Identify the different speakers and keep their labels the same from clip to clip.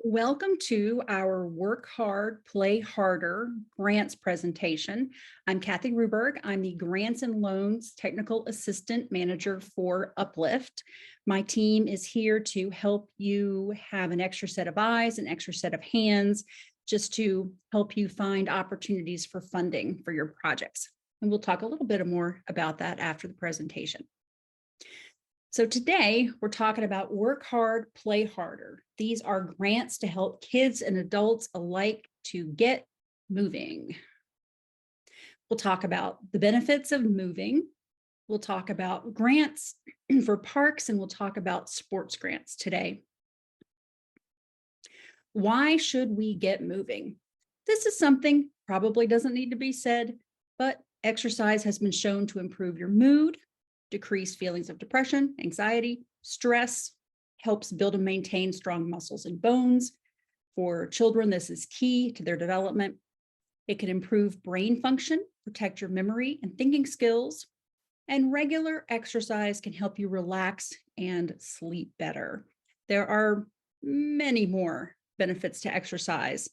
Speaker 1: Welcome to our Work Hard, Play Harder grants presentation. I'm Kathy Ruberg. I'm the Grants and Loans Technical Assistant Manager for Uplift. My team is here to help you have an extra set of eyes, an extra set of hands, just to help you find opportunities for funding for your projects. And we'll talk a little bit more about that after the presentation. So today we're talking about Work Hard, Play Harder. These are grants to help kids and adults alike to get moving. We'll talk about the benefits of moving. We'll talk about grants for parks, and we'll talk about sports grants today. Why should we get moving? This is something probably doesn't need to be said, but exercise has been shown to improve your mood, decrease feelings of depression, anxiety, stress, helps build and maintain strong muscles and bones. For children, this is key to their development. It can improve brain function, protect your memory and thinking skills, and regular exercise can help you relax and sleep better. There are many more benefits to exercise,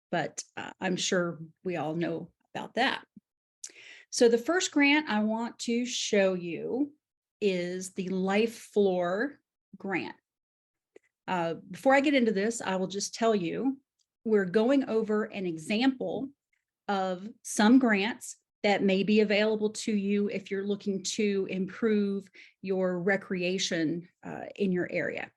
Speaker 1: but I'm sure we all know about that. So the first grant I want to show you is the Life Floor grant. Before I get into this, I will just tell you, we're going over an example of some grants that may be available to you if you're looking to improve your recreation in your area.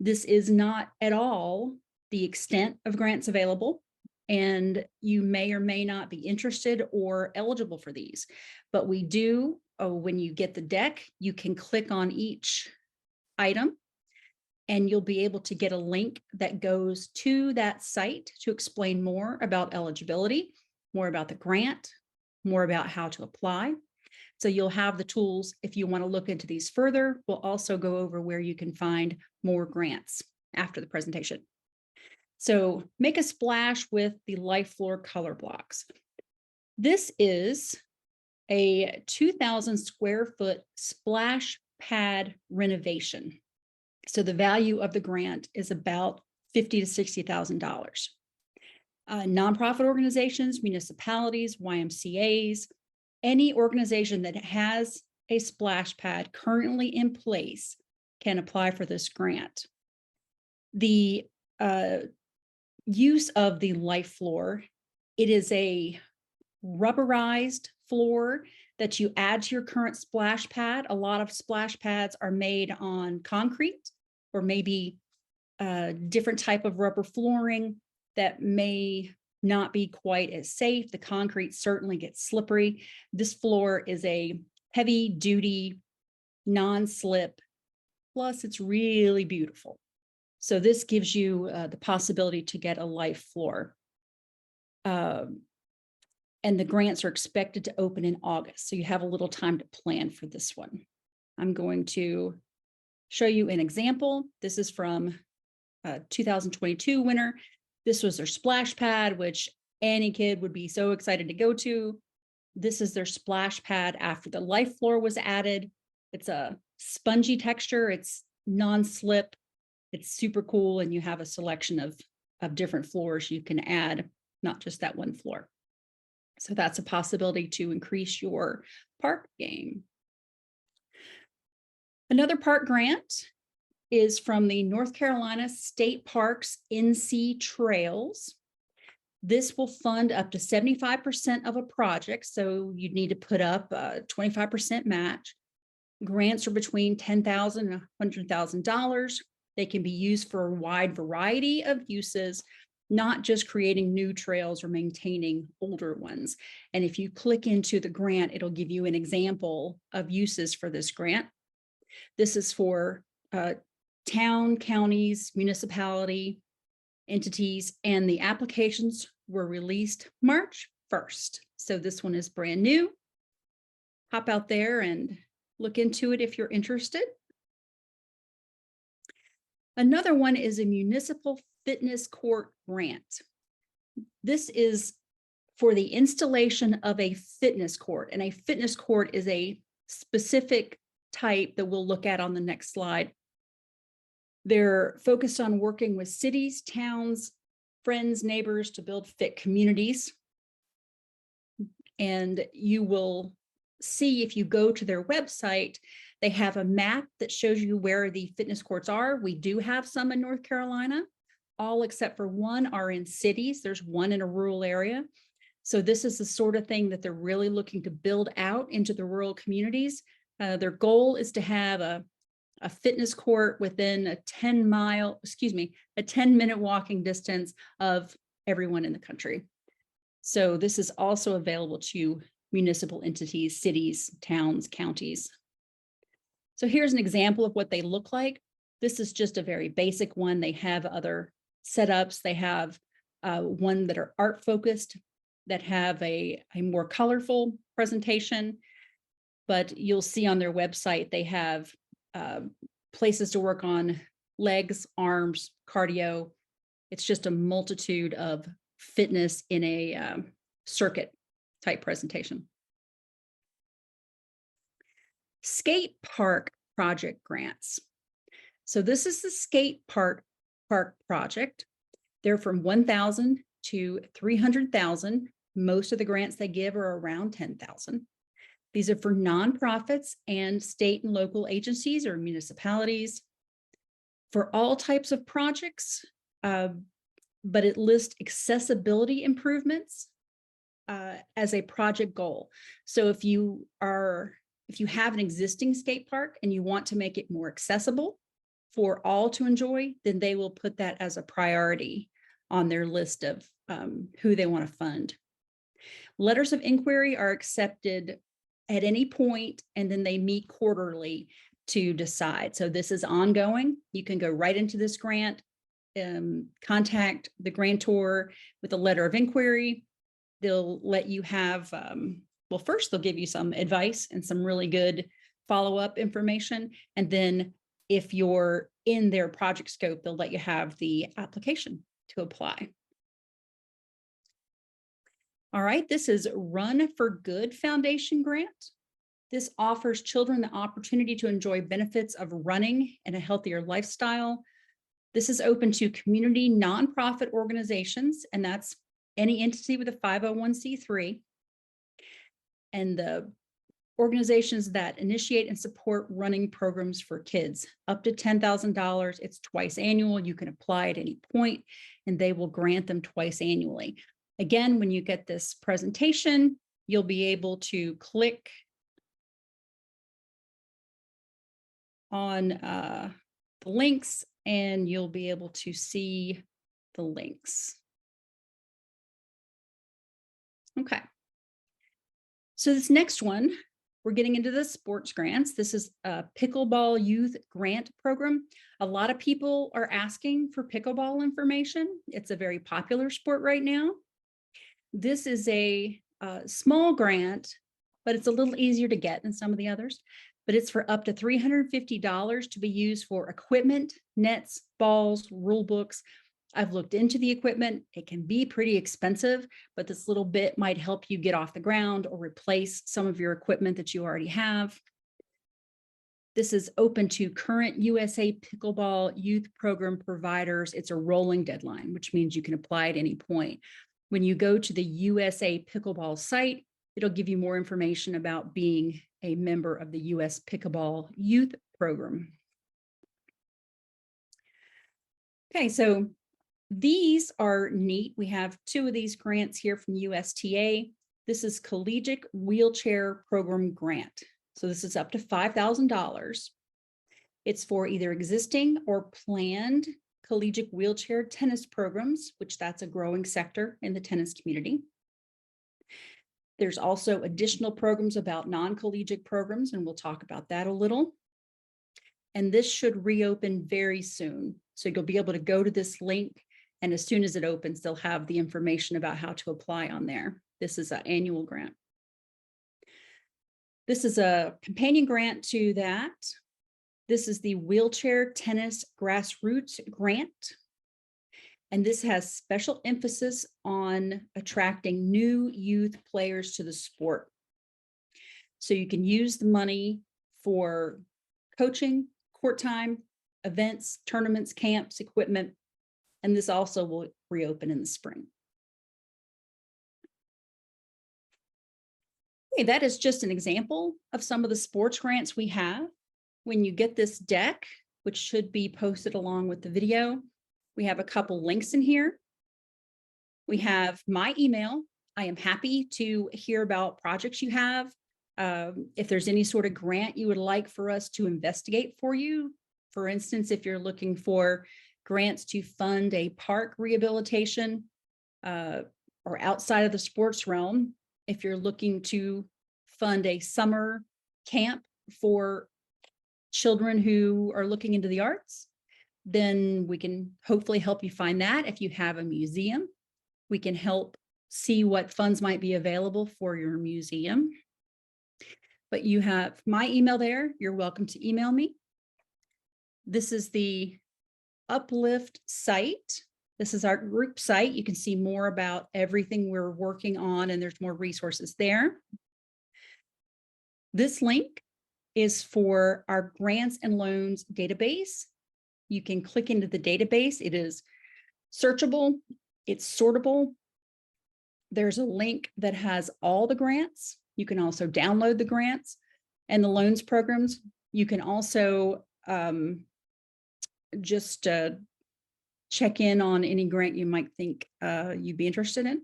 Speaker 1: This is not at all the extent of grants available, and you may or may not be interested or eligible for these. But we do, when you get the deck, you can click on each item and you'll be able to get a link that goes to that site to explain more about eligibility, more about the grant, more about how to apply. So you'll have the tools if you want to look into these further. We'll also go over where you can find more grants after the presentation. So make a splash with the Life Floor color blocks. This is a 2,000 square foot splash pad renovation. So the value of the grant is about $50,000 to $60,000. Nonprofit organizations, municipalities, YMCAs, any organization that has a splash pad currently in place can apply for this grant. The use of the Life Floor, it is a rubberized floor that you add to your current splash pad. A lot of splash pads are made on concrete or maybe a different type of rubber flooring that may not be quite as safe. The concrete certainly gets slippery. This floor is a heavy duty, non-slip, plus it's really beautiful. So this gives you the possibility to get a Life Floor. And the grants are expected to open in August. So you have a little time to plan for this one. I'm going to show you an example. This is from 2022 winter. This was their splash pad, which any kid would be so excited to go to. This is their splash pad after the Life Floor was added. It's a spongy texture. It's non-slip. It's super cool. And you have a selection of different floors you can add, not just that one floor. So that's a possibility to increase your park game. Another park grant is from the North Carolina State Parks NC Trails. This will fund up to 75% of a project, so you'd need to put up a 25% match. Grants are between $10,000 and $100,000. They can be used for a wide variety of uses, not just creating new trails or maintaining older ones. And if you click into the grant, it'll give you an example of uses for this grant. This is for town, counties, municipality, entities, and the applications were released March 1st. So this one is brand new. Hop out there and look into it if you're interested. Another one is a municipal fitness court grant. This is for the installation of a fitness court, and a fitness court is a specific type that we'll look at on the next slide. They're focused on working with cities, towns, friends, neighbors to build fit communities. And you will see if you go to their website, they have a map that shows you where the fitness courts are. We do have some in North Carolina. All except for one are in cities. There's one in a rural area. So this is the sort of thing that they're really looking to build out into the rural communities. Their goal is to have a fitness court within a 10-minute walking distance of everyone in the country. So this is also available to municipal entities, cities, towns, counties. So here's an example of what they look like. This is just a very basic one. They have other setups. They have one that are art focused, that have a more colorful presentation. But you'll see on their website, they have places to work on legs, arms, cardio. It's just a multitude of fitness in a circuit type presentation. Skate park project grants. So this is the skate park project. They're from 1,000 to 300,000. Most of the grants they give are around 10,000. These are for nonprofits and state and local agencies or municipalities for all types of projects, but it lists accessibility improvements as a project goal. So if you have an existing skate park and you want to make it more accessible for all to enjoy, then they will put that as a priority on their list of who they want to fund. Letters of inquiry are accepted at any point, and then they meet quarterly to decide. So this is ongoing. You can go right into this grant, contact the grantor with a letter of inquiry. They'll let you have, well, first they'll give you some advice and some really good follow-up information. And then if you're in their project scope, they'll let you have the application to apply. All right, this is Run for Good Foundation grant. This offers children the opportunity to enjoy benefits of running and a healthier lifestyle. This is open to community nonprofit organizations, and that's any entity with a 501c3. And the organizations that initiate and support running programs for kids, up to $10,000. It's twice annual. You can apply at any point, and they will grant them twice annually. Again, when you get this presentation, you'll be able to click on the links, and you'll be able to see the links. Okay. So this next one, we're getting into the sports grants. This is a pickleball youth grant program. A lot of people are asking for pickleball information. It's a very popular sport right now. This is a small grant, but it's a little easier to get than some of the others. But it's for up to $350 to be used for equipment, nets, balls, rule books. I've looked into the equipment. It can be pretty expensive, but this little bit might help you get off the ground or replace some of your equipment that you already have. This is open to current USA Pickleball Youth Program providers. It's a rolling deadline, which means you can apply at any point. When you go to the USA Pickleball site, it'll give you more information about being a member of the US Pickleball Youth Program. Okay, so these are neat. We have two of these grants here from USTA. This is Collegiate Wheelchair Program Grant. So this is up to $5,000. It's for either existing or planned collegiate wheelchair tennis programs, which that's a growing sector in the tennis community. There's also additional programs about non-collegiate programs, and we'll talk about that a little. And this should reopen very soon. So you'll be able to go to this link, and as soon as it opens, they'll have the information about how to apply on there. This is an annual grant. This is a companion grant to that. This is the Wheelchair Tennis Grassroots Grant. And this has special emphasis on attracting new youth players to the sport. So you can use the money for coaching, court time, events, tournaments, camps, equipment, and this also will reopen in the spring. Okay, that is just an example of some of the sports grants we have. When you get this deck, which should be posted along with the video, we have a couple links in here. We have my email. I am happy to hear about projects you have. If there's any sort of grant you would like for us to investigate for you, for instance, if you're looking for grants to fund a park rehabilitation or outside of the sports realm, if you're looking to fund a summer camp for children who are looking into the arts, then we can hopefully help you find that. If you have a museum, we can help see what funds might be available for your museum. But you have my email there. You're welcome to email me. This is the Uplift site. This is our group site. You can see more about everything we're working on, and there's more resources there. This link is for our grants and loans database. You can click into the database. It is searchable, it's sortable. There's a link that has all the grants. You can also download the grants and the loans programs. You can also just check in on any grant you might think you'd be interested in.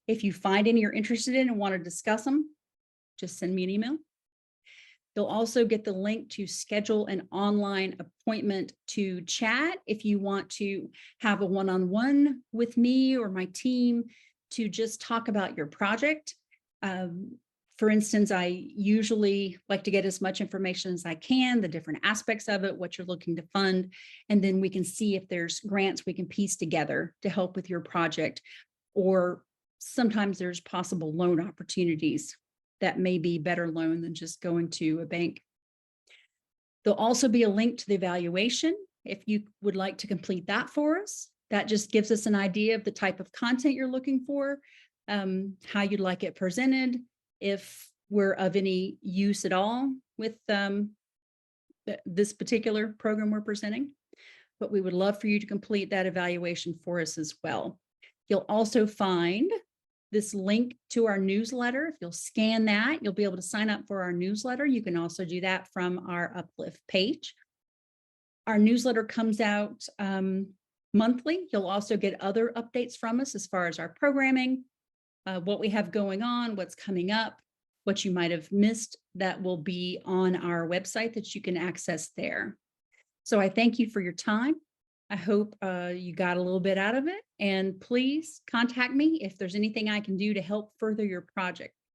Speaker 1: If you find any you're interested in and want to discuss them, just send me an email. You'll also get the link to schedule an online appointment to chat if you want to have a one-on-one with me or my team to just talk about your project. For instance, I usually like to get as much information as I can, the different aspects of it, what you're looking to fund, and then we can see if there's grants we can piece together to help with your project, or sometimes there's possible loan opportunities that may be better loan than just going to a bank. There'll also be a link to the evaluation if you would like to complete that for us. That just gives us an idea of the type of content you're looking for, how you'd like it presented, if we're of any use at all with this particular program we're presenting. But we would love for you to complete that evaluation for us as well. You'll also find this link to our newsletter. If you'll scan that, you'll be able to sign up for our newsletter. You can also do that from our Uplift page. Our newsletter comes out monthly. You'll also get other updates from us as far as our programming, what we have going on, what's coming up, what you might have missed that will be on our website that you can access there. So I thank you for your time. I hope you got a little bit out of it, and please contact me if there's anything I can do to help further your project.